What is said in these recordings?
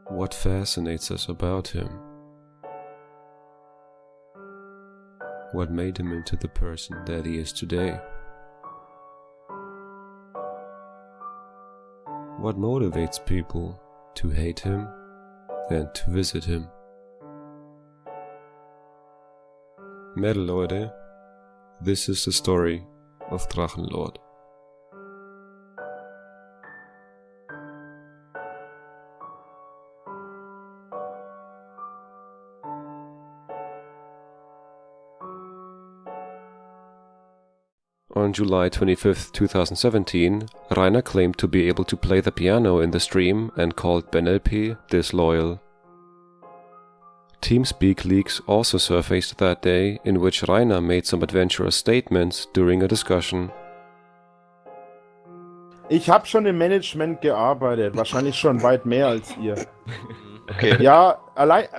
What fascinates us about him? What made him into the person that he is today? What motivates people to hate him and to visit him? Metal Leute, this is the story of Drachenlord. On July 25th, 2017, Rainer claimed to be able to play the piano in the stream and called BenLP disloyal. TeamSpeak leaks also surfaced that day, in which Rainer made some adventurous statements during a discussion. Ich habe schon im Management gearbeitet, wahrscheinlich schon weit mehr als ihr. Okay. Ja,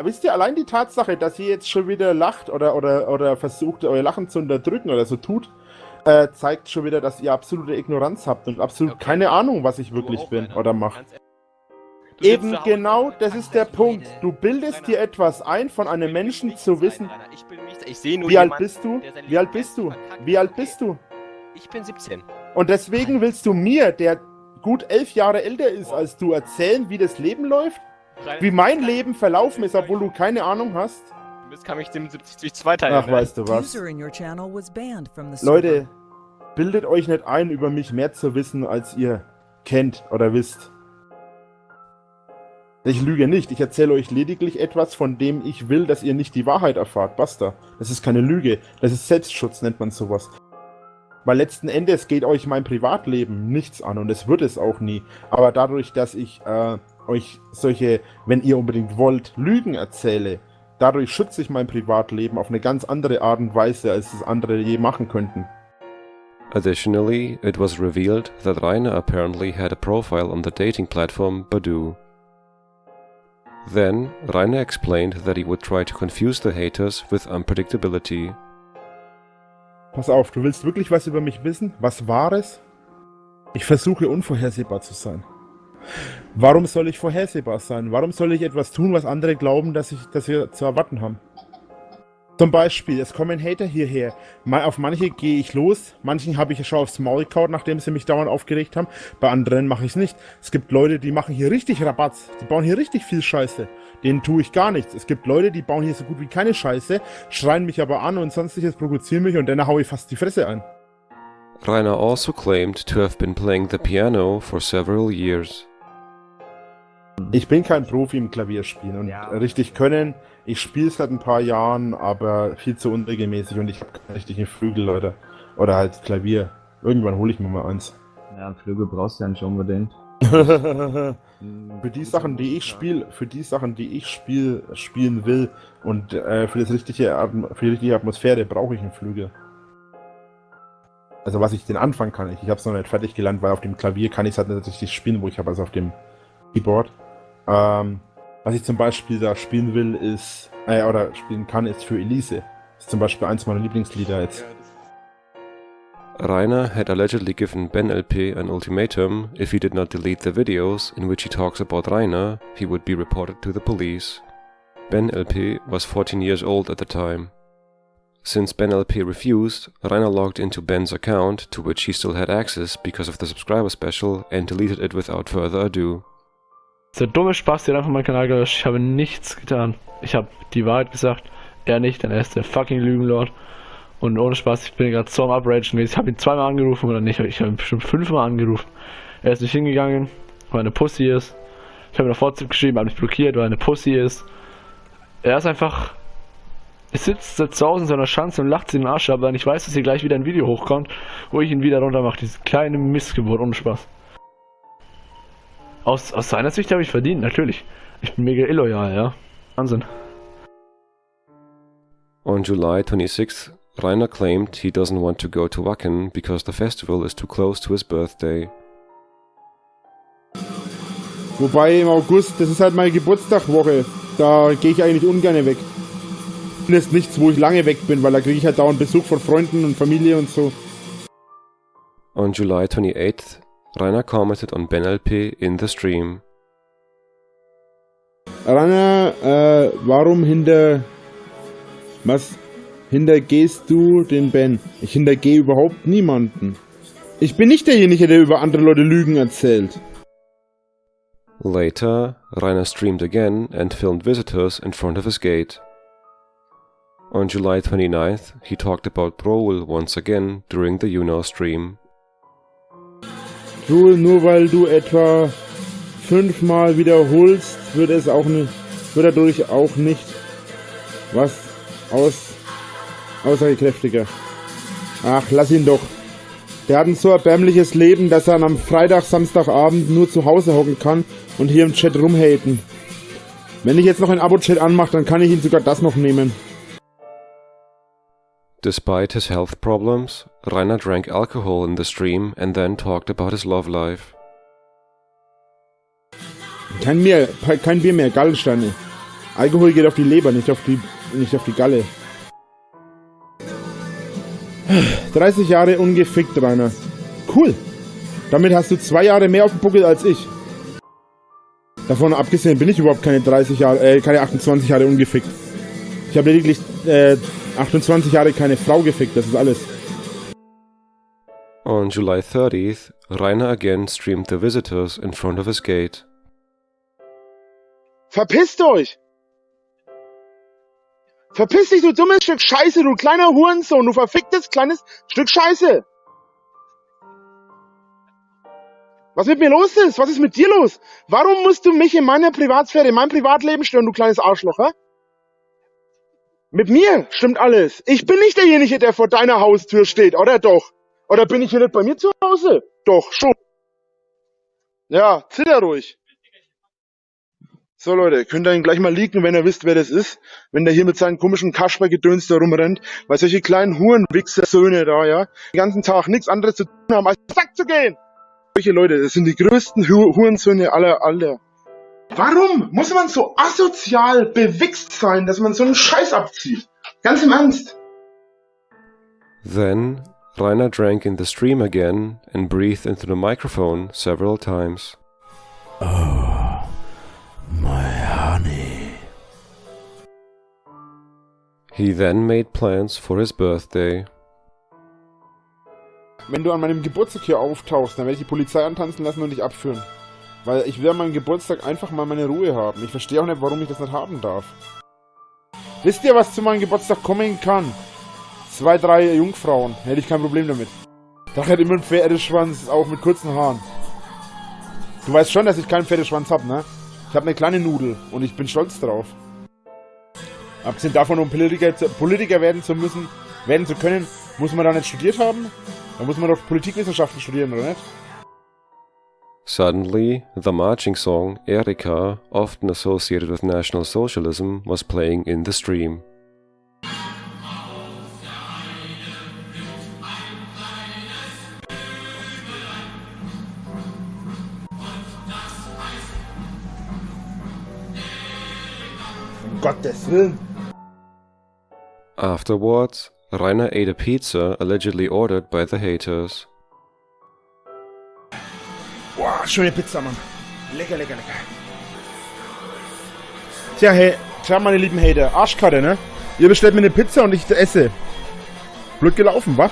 wisst ihr, allein die Tatsache, dass ihr jetzt schon wieder lacht oder versucht, euer Lachen zu unterdrücken oder so tut, zeigt schon wieder, dass ihr absolute Ignoranz habt und absolut keine Ahnung, was ich wirklich bin oder mache. Eben genau, das ist der Punkt. Du bildest dir etwas ein, von einem Menschen zu wissen. Wie alt bist du? Wie alt bist du? Wie alt bist du? Ich bin 17. Und deswegen willst du mir, der gut 11 Jahre älter ist als du, erzählen, wie das Leben läuft? Wie mein Leben verlaufen ist, obwohl du keine Ahnung hast? Das kann mich 77 durch 2 teilen. Ach, weißt du was? Leute, bildet euch nicht ein, über mich mehr zu wissen, als ihr kennt oder wisst. Ich lüge nicht, ich erzähle euch lediglich etwas, von dem ich will, dass ihr nicht die Wahrheit erfahrt. Basta. Das ist keine Lüge, das ist Selbstschutz, nennt man sowas. Weil letzten Endes geht euch mein Privatleben nichts an und es wird es auch nie. Aber dadurch, dass ich euch solche, wenn ihr unbedingt wollt, Lügen erzähle, dadurch schütze ich mein Privatleben auf eine ganz andere Art und Weise, als es andere je machen könnten. Additionally, it was revealed that Rainer apparently had a profile on the dating platform Badoo. Then, Rainer explained that he would try to confuse the haters with unpredictability. Pass auf, du willst wirklich was über mich wissen? Was Wahres? Ich versuche unvorhersehbar zu sein. Warum soll ich vorhersehbar sein? Warum soll ich etwas tun, was andere glauben, dass wir zu erwarten haben? Zum Beispiel, es kommen Hater hierher. Auf manche gehe ich los, manchen habe ich schon aufs Maul gehauen, nachdem sie mich dauernd aufgeregt haben. Bei anderen mache ich es nicht. Es gibt Leute, die machen hier richtig Rabatz. Die bauen hier richtig viel Scheiße. Denen tue ich gar nichts. Es gibt Leute, die bauen hier so gut wie keine Scheiße, schreien mich aber an und sonstiges, provozieren mich und dann haue ich fast die Fresse ein. Rainer also claimed to have been playing the piano for several years. Ich bin kein Profi im Klavierspielen und richtig können. Ich spiele es seit ein paar Jahren, aber viel zu unregelmäßig und ich habe keine richtigen Flügel, Leute. Oder halt Klavier. Irgendwann hole ich mir mal eins. Ja, Flügel brauchst du ja nicht unbedingt. Für die Sachen, die ich spiele, spielen will und für die richtige Atmosphäre brauche ich einen Flügel. Also was ich den Anfang kann, ich habe es noch nicht fertig gelernt, weil auf dem Klavier kann ich es halt nicht richtig spielen, wo ich habe also auf dem Keyboard. Was ich zum Beispiel da spielen will, ist, oder spielen kann, ist für Elise. Das ist zum Beispiel eins meiner Lieblingslieder jetzt. Rainer had allegedly given BenLP an ultimatum: if he did not delete the videos in which he talks about Rainer, he would be reported to the police. BenLP was 14 years old at the time. Since BenLP refused, Rainer logged into Ben's account, to which he still had access because of the subscriber special, and deleted it without further ado. Der dumme Spaß, der hat einfach meinen Kanal gelöscht. Ich habe nichts getan. Ich habe die Wahrheit gesagt. Er nicht, denn er ist der fucking Lügenlord. Und ohne Spaß, ich bin gerade so am Upragen gewesen. Ich habe ihn 2-mal angerufen oder nicht. Ich habe ihn bestimmt 5-mal angerufen. Er ist nicht hingegangen, weil er eine Pussy ist. Ich habe ihm eine WhatsApp geschrieben, habe mich blockiert, weil er eine Pussy ist. Er ist einfach... Er sitzt zu Hause in seiner Schanze und lacht sich den Arsch ab, weil ich weiß, dass hier gleich wieder ein Video hochkommt, wo ich ihn wieder runter mache. Diese kleine Missgeburt, ohne Spaß. Aus seiner Sicht habe ich verdient, natürlich. Ich bin mega illoyal, ja. Wahnsinn. On July 26th, Rainer claimed he doesn't want to go to Wacken because the festival is too close to his birthday. Wobei im August, das ist halt meine Geburtstagwoche, da gehe ich eigentlich ungern weg. Das ist nichts, wo ich lange weg bin, weil da kriege ich halt dauernd Besuch von Freunden und Familie und so. On July 28th, Rainer commented on BenLP in the stream. Rainer, warum hintergehst du den Ben? Ich hintergehe überhaupt niemanden. Ich bin nicht derjenige, der über andere Leute Lügen erzählt. Later, Rainer streamed again and filmed visitors in front of his gate. On July 29th, he talked about Droul once again during the YouNow stream. Droul, nur weil du etwa 5-mal wiederholst, wird dadurch auch nicht aussagekräftiger. Ach, lass ihn doch. Der hat ein so erbärmliches Leben, dass er am Freitag, Samstagabend nur zu Hause hocken kann und hier im Chat rumhaten. Wenn ich jetzt noch ein Abo-Chat anmache, dann kann ich ihn sogar das noch nehmen. Despite his health problems, Rainer drank alcohol in the stream and then talked about his love life. Kein Bier mehr, Gallensteine. Alkohol geht auf die Leber, nicht auf die Galle. 30 Jahre ungefickt, Rainer. Cool. Damit hast du 2 Jahre mehr auf dem Buckel als ich. Davon abgesehen bin ich überhaupt keine 28 Jahre ungefickt. Ich habe lediglich 28 Jahre keine Frau gefickt, das ist alles. On July 30th, Rainer again streamed the visitors in front of his gate. Verpisst euch! Verpiss dich, du dummes Stück Scheiße, du kleiner Hurensohn, du verficktes kleines Stück Scheiße! Was mit mir los ist? Was ist mit dir los? Warum musst du mich in meiner Privatsphäre, in meinem Privatleben stören, du kleines Arschloch, hä? Mit mir stimmt alles. Ich bin nicht derjenige, der vor deiner Haustür steht, oder doch? Oder bin ich hier nicht bei mir zu Hause? Doch, schon. Ja, zitter ruhig. So Leute, könnt ihr ihn gleich mal leaken, wenn ihr wisst, wer das ist. Wenn der hier mit seinen komischen Kasper-Gedöns da rumrennt. Weil solche kleinen Hurenwichser-Söhne da, ja, den ganzen Tag nichts anderes zu tun haben, als Sack zu gehen. Solche Leute, das sind die größten Hurensöhne aller. Warum muss man so asozial bewichst sein, dass man so einen Scheiß abzieht? Ganz im Ernst. Then, Rainer drank in the stream again and breathed into the microphone several times. Oh, my honey. He then made plans for his birthday. Wenn du an meinem Geburtstag hier auftauchst, dann werde ich die Polizei antanzen lassen und dich abführen. Weil ich will an meinem Geburtstag einfach mal meine Ruhe haben. Ich verstehe auch nicht, warum ich das nicht haben darf. Wisst ihr, was zu meinem Geburtstag kommen kann? 2, 3 Jungfrauen. Hätte ich kein Problem damit. Da hat immer ein Pferdeschwanz, auch mit kurzen Haaren. Du weißt schon, dass ich keinen Pferdeschwanz habe, ne? Ich habe eine kleine Nudel und ich bin stolz drauf. Abgesehen davon, um Politiker werden zu können, muss man da nicht studiert haben? Da muss man doch Politikwissenschaften studieren, oder nicht? Suddenly, the marching song Erika, often associated with National Socialism, was playing in the stream. Um Gottes Willen! Afterwards, Rainer ate a pizza allegedly ordered by the haters. Boah, schöne Pizza, Mann. Lecker, lecker, lecker. Tja, hey, meine lieben Hater. Arschkarte, ne? Ihr bestellt mir eine Pizza und ich esse. Blöd gelaufen, wa?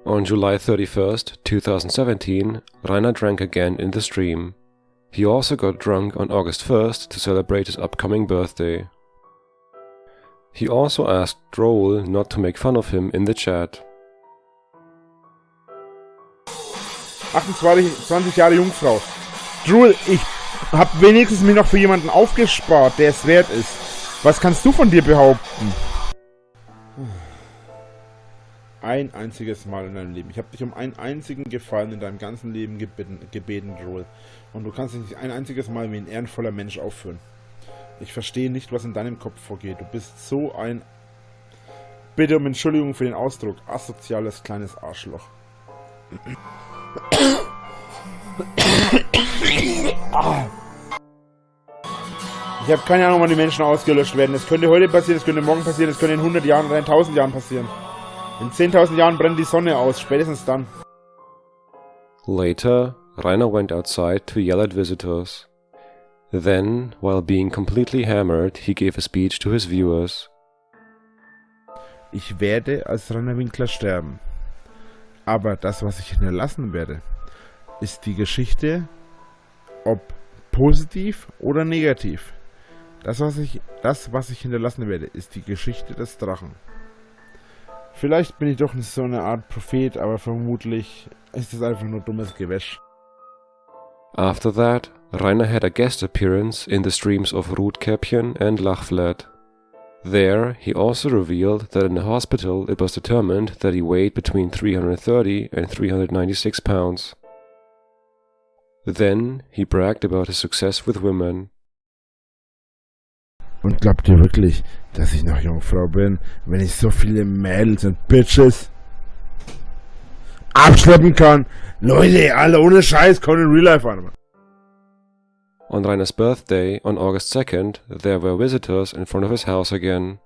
On July 31st, 2017, Rainer drank again in the stream. He also got drunk on August 1st to celebrate his upcoming birthday. He also asked Droul not to make fun of him in the chat. 28 Jahre Jungfrau. Droul, ich hab wenigstens mich noch für jemanden aufgespart, der es wert ist. Was kannst du von dir behaupten? Ein einziges Mal in deinem Leben. Ich habe dich um einen einzigen Gefallen in deinem ganzen Leben gebeten, Droul. Und du kannst dich nicht ein einziges Mal wie ein ehrenvoller Mensch aufführen. Ich verstehe nicht, was in deinem Kopf vorgeht. Du bist so ein... Bitte um Entschuldigung für den Ausdruck. Asoziales kleines Arschloch. Ich habe keine Ahnung, wann die Menschen ausgelöscht werden. Es könnte heute passieren, es könnte morgen passieren, es könnte in 100 Jahren oder in 1000 Jahren passieren. In 10.000 Jahren brennt die Sonne aus, spätestens dann. Later, Rainer went outside to yell at visitors. Then, while being completely hammered, he gave a speech to his viewers. Ich werde als Rainer Winkler sterben. Aber das, was ich hinterlassen werde, ist die Geschichte, ob positiv oder negativ. Das, was ich hinterlassen werde, ist die Geschichte des Drachen. Vielleicht bin ich doch nicht so eine Art Prophet, aber vermutlich ist es einfach nur dummes Gewäsch. After that, Rainer had a guest appearance in the streams of Rudkäppchen and Lachflat. There, he also revealed that in the hospital it was determined that he weighed between 330 and 396 pounds. Then, he bragged about his success with women. Und glaubt ihr wirklich, dass ich noch Jungfrau bin, wenn ich so viele Mädels und Bitches abschleppen kann? Leute, alle ohne Scheiß, kommen in Real Life an. On Rainer's birthday, on August 2nd, there were visitors in front of his house again.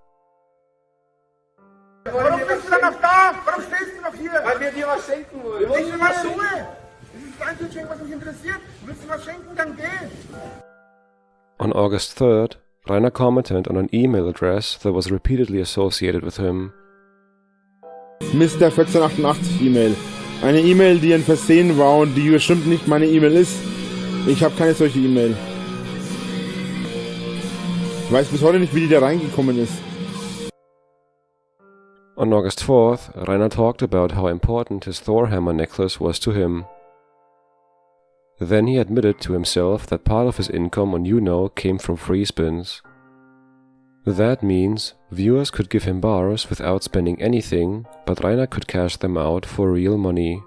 Warum bist du dann noch da? Warum stehst du noch hier? Weil wir dir was schenken wollen. Wir wollen dir was schenken. Das ist das einzige Geschenk, was mich interessiert. Willst du was schenken, dann geh. On August 3rd, Rainer commented on an email address that was repeatedly associated with him. Mr. 1488 E-Mail. Eine E-Mail, die ein Versehen war und die bestimmt nicht meine E-Mail ist. Ich habe keine solche E-Mail. Ich weiß bis heute nicht, wie die da reingekommen ist. On August 4th, Rainer talked about how important his Thor hammer necklace was to him. Then he admitted to himself that part of his income on YouNow came from free spins. That means viewers could give him bars without spending anything, but Rainer could cash them out for real money.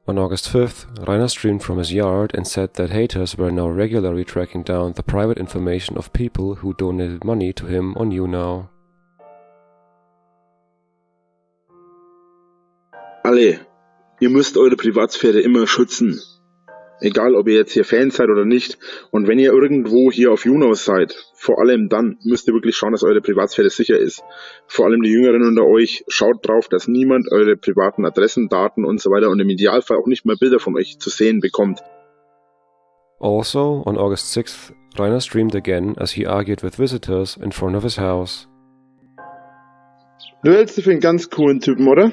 On August 5th, Rainer streamed from his yard and said that haters were now regularly tracking down the private information of people who donated money to him on YouNow. Alle, ihr müsst eure Privatsphäre immer schützen. Egal, ob ihr jetzt hier Fans seid oder nicht. Und wenn ihr irgendwo hier auf YouNow seid, vor allem dann müsst ihr wirklich schauen, dass eure Privatsphäre sicher ist. Vor allem die Jüngeren unter euch, schaut drauf, dass niemand eure privaten Adressen, Daten und so weiter und im Idealfall auch nicht mehr Bilder von euch zu sehen bekommt. Also, on August 6th, Rainer streamed again as he argued with visitors in front of his house. Du hältst dich für einen ganz coolen Typen, oder?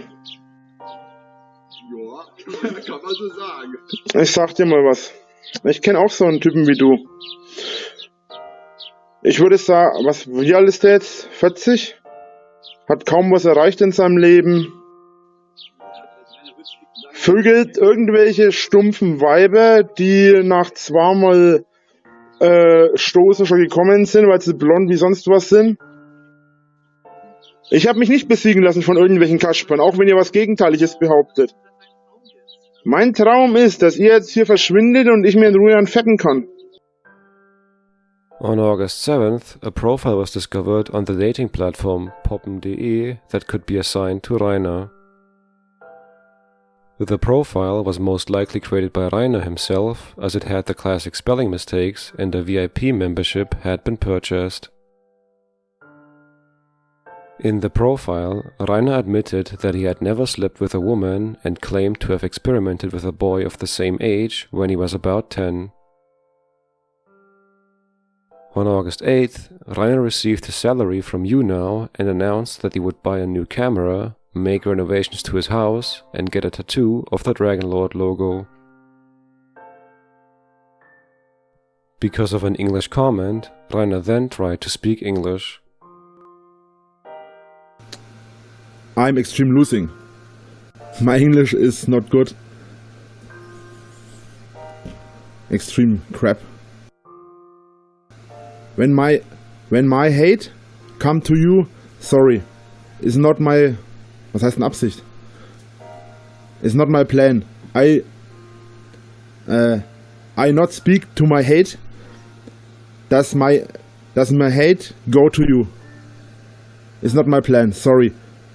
Ja, kann man so sagen. Ich sag dir mal was. Ich kenne auch so einen Typen wie du. Ich würde sagen, wie alt ist der jetzt? 40? Hat kaum was erreicht in seinem Leben. Vögelt irgendwelche stumpfen Weiber, die nach zweimal Stoßen schon gekommen sind, weil sie blond wie sonst was sind. Ich habe mich nicht besiegen lassen von irgendwelchen Kaspern, auch wenn ihr was Gegenteiliges behauptet. Mein Traum ist, dass ihr jetzt hier verschwindet und ich mir in Ruhe anfetten kann. On August 7th, a profile was discovered on the dating platform poppen.de that could be assigned to Rainer. The profile was most likely created by Rainer himself, as it had the classic spelling mistakes and a VIP membership had been purchased. In the profile, Rainer admitted that he had never slept with a woman and claimed to have experimented with a boy of the same age when he was about 10. On August 8th, Rainer received his salary from YouNow and announced that he would buy a new camera, make renovations to his house, and get a tattoo of the Dragonlord logo. Because of an English comment, Rainer then tried to speak English. I'm extreme losing. My English is not good. Extreme crap. When my hate come to you, sorry, is not my, was heißt denn Absicht? Is not my plan. I not speak to my hate. Does my hate go to you? Is not my plan. Sorry.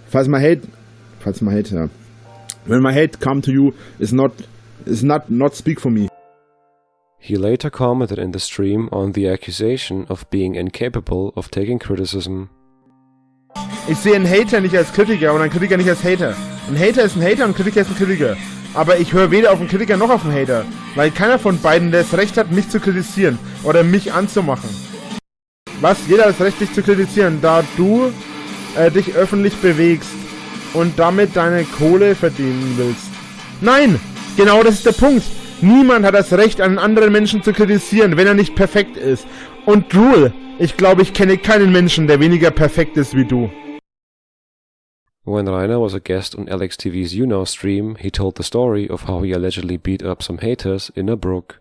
Falls my hate, ja. When my hate come to you, is not speak for me. He later commented in the stream on the accusation of being incapable of taking criticism. Ich sehe einen Hater nicht als Kritiker und einen Kritiker nicht als Hater. Ein Hater ist ein Hater und ein Kritiker ist ein Kritiker. Aber ich höre weder auf den Kritiker noch auf den Hater, weil keiner von beiden das Recht hat, mich zu kritisieren oder mich anzumachen. Was? Jeder hat das Recht, dich zu kritisieren, da du dich öffentlich bewegst und damit deine Kohle verdienen willst. Nein! Genau das ist der Punkt. Niemand hat das Recht, einen anderen Menschen zu kritisieren, wenn er nicht perfekt ist. Und Drool, ich glaube, ich kenne keinen Menschen, der weniger perfekt ist wie du. When Rainer was a guest on LXTV's YouNow stream, he told the story of how he allegedly beat up some haters in a brook.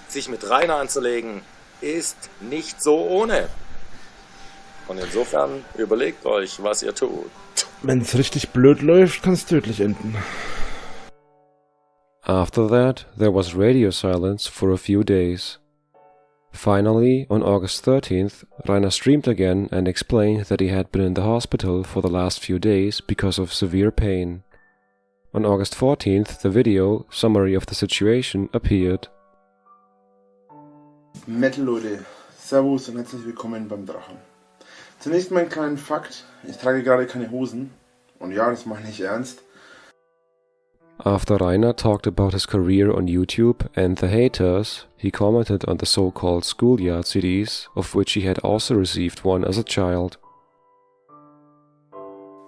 Sich mit Rainer anzulegen, ist nicht so ohne. Und insofern überlegt euch, was ihr tut. Wenn's richtig blöd läuft, kann's tödlich enden. After that, there was radio silence for a few days. Finally, on August 13th, Rainer streamed again and explained that he had been in the hospital for the last few days because of severe pain. On August 14th, the video, summary of the situation, appeared. Metal Leute, Servus und herzlich willkommen beim Drachen. Zunächst mal einen kleinen Fakt, ich trage gerade keine Hosen. Und ja, das meine ich ernst. After Rainer talked about his career on YouTube and the haters, he commented on the so-called schoolyard CDs, of which he had also received one as a child.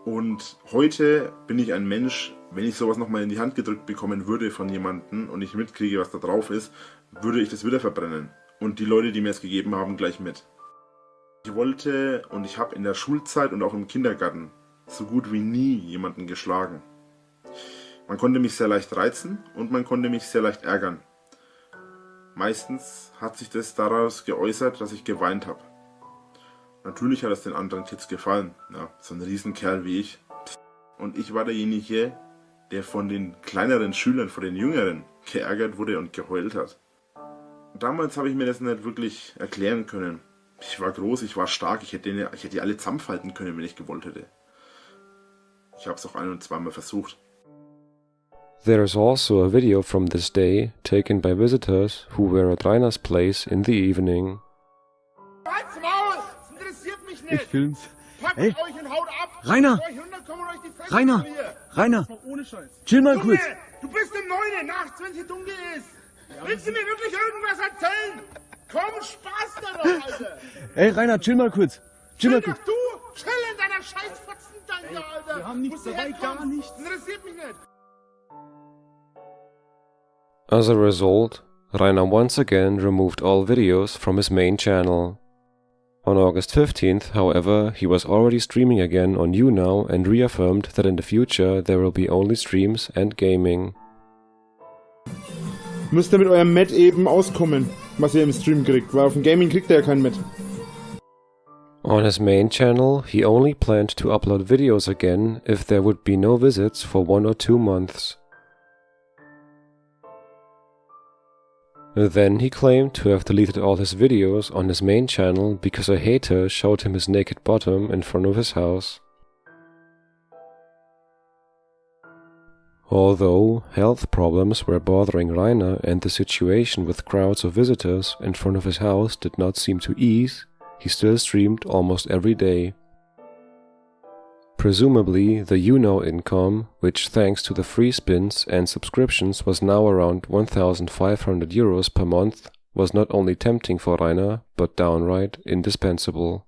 Und heute bin ich ein Mensch, wenn ich sowas nochmal in die Hand gedrückt bekommen würde von jemandem und ich mitkriege, was da drauf ist, würde ich das wieder verbrennen. Und die Leute, die mir es gegeben haben, gleich mit. Ich wollte und ich habe in der Schulzeit und auch im Kindergarten so gut wie nie jemanden geschlagen. Man konnte mich sehr leicht reizen und man konnte mich sehr leicht ärgern. Meistens hat sich das daraus geäußert, dass ich geweint habe. Natürlich hat es den anderen Kids gefallen, ja, so ein Riesenkerl wie ich. Und ich war derjenige, der von den kleineren Schülern, von den Jüngeren, geärgert wurde und geheult hat. Damals habe ich mir das nicht wirklich erklären können. Ich war groß, ich war stark, ich hätte die alle zusammenfalten können, wenn ich gewollt hätte. Ich habe es auch ein- und zweimal versucht. There is also a video from this day taken by visitors who were at Rainer's place in the evening. Halt's Maul! Das interessiert mich nicht! Ich film's. Packt Hey, euch und haut ab! Rainer! Euch runterkommen und euch die Fresse Rainer! verlieren. Rainer! Ohne Scheiß. Chill mal Junge, kurz! du bist im 9. nachts, wenn es hier dunkel ist! Willst du mir wirklich irgendwas erzählen? Komm, Spaß da doch, Alter! Ey, Rainer, chill mal kurz! Chill mal Chill kurz! doch du! Chill in deiner Scheißfotzentanke, Alter! wir haben nichts Musst du dabei, herkommen. gar nichts. Das interessiert mich nicht! As a result, Rainer once again removed all videos from his main channel. On August 15th, however, he was already streaming again on YouNow and reaffirmed that in the future there will be only streams and gaming. Müsst ihr mit eurem Met eben auskommen, was ihr im Stream kriegt, weil auf dem Gaming kriegt ihr ja kein Met. On his main channel, he only planned to upload videos again if there would be no visits for 1 or 2 months. Then he claimed to have deleted all his videos on his main channel because a hater showed him his naked bottom in front of his house. Although health problems were bothering Rainer and the situation with crowds of visitors in front of his house did not seem to ease, he still streamed almost every day. Presumably, the YouNow income, which thanks to the free spins and subscriptions was now around 1,500 euros per month, was not only tempting for Rainer, but downright indispensable.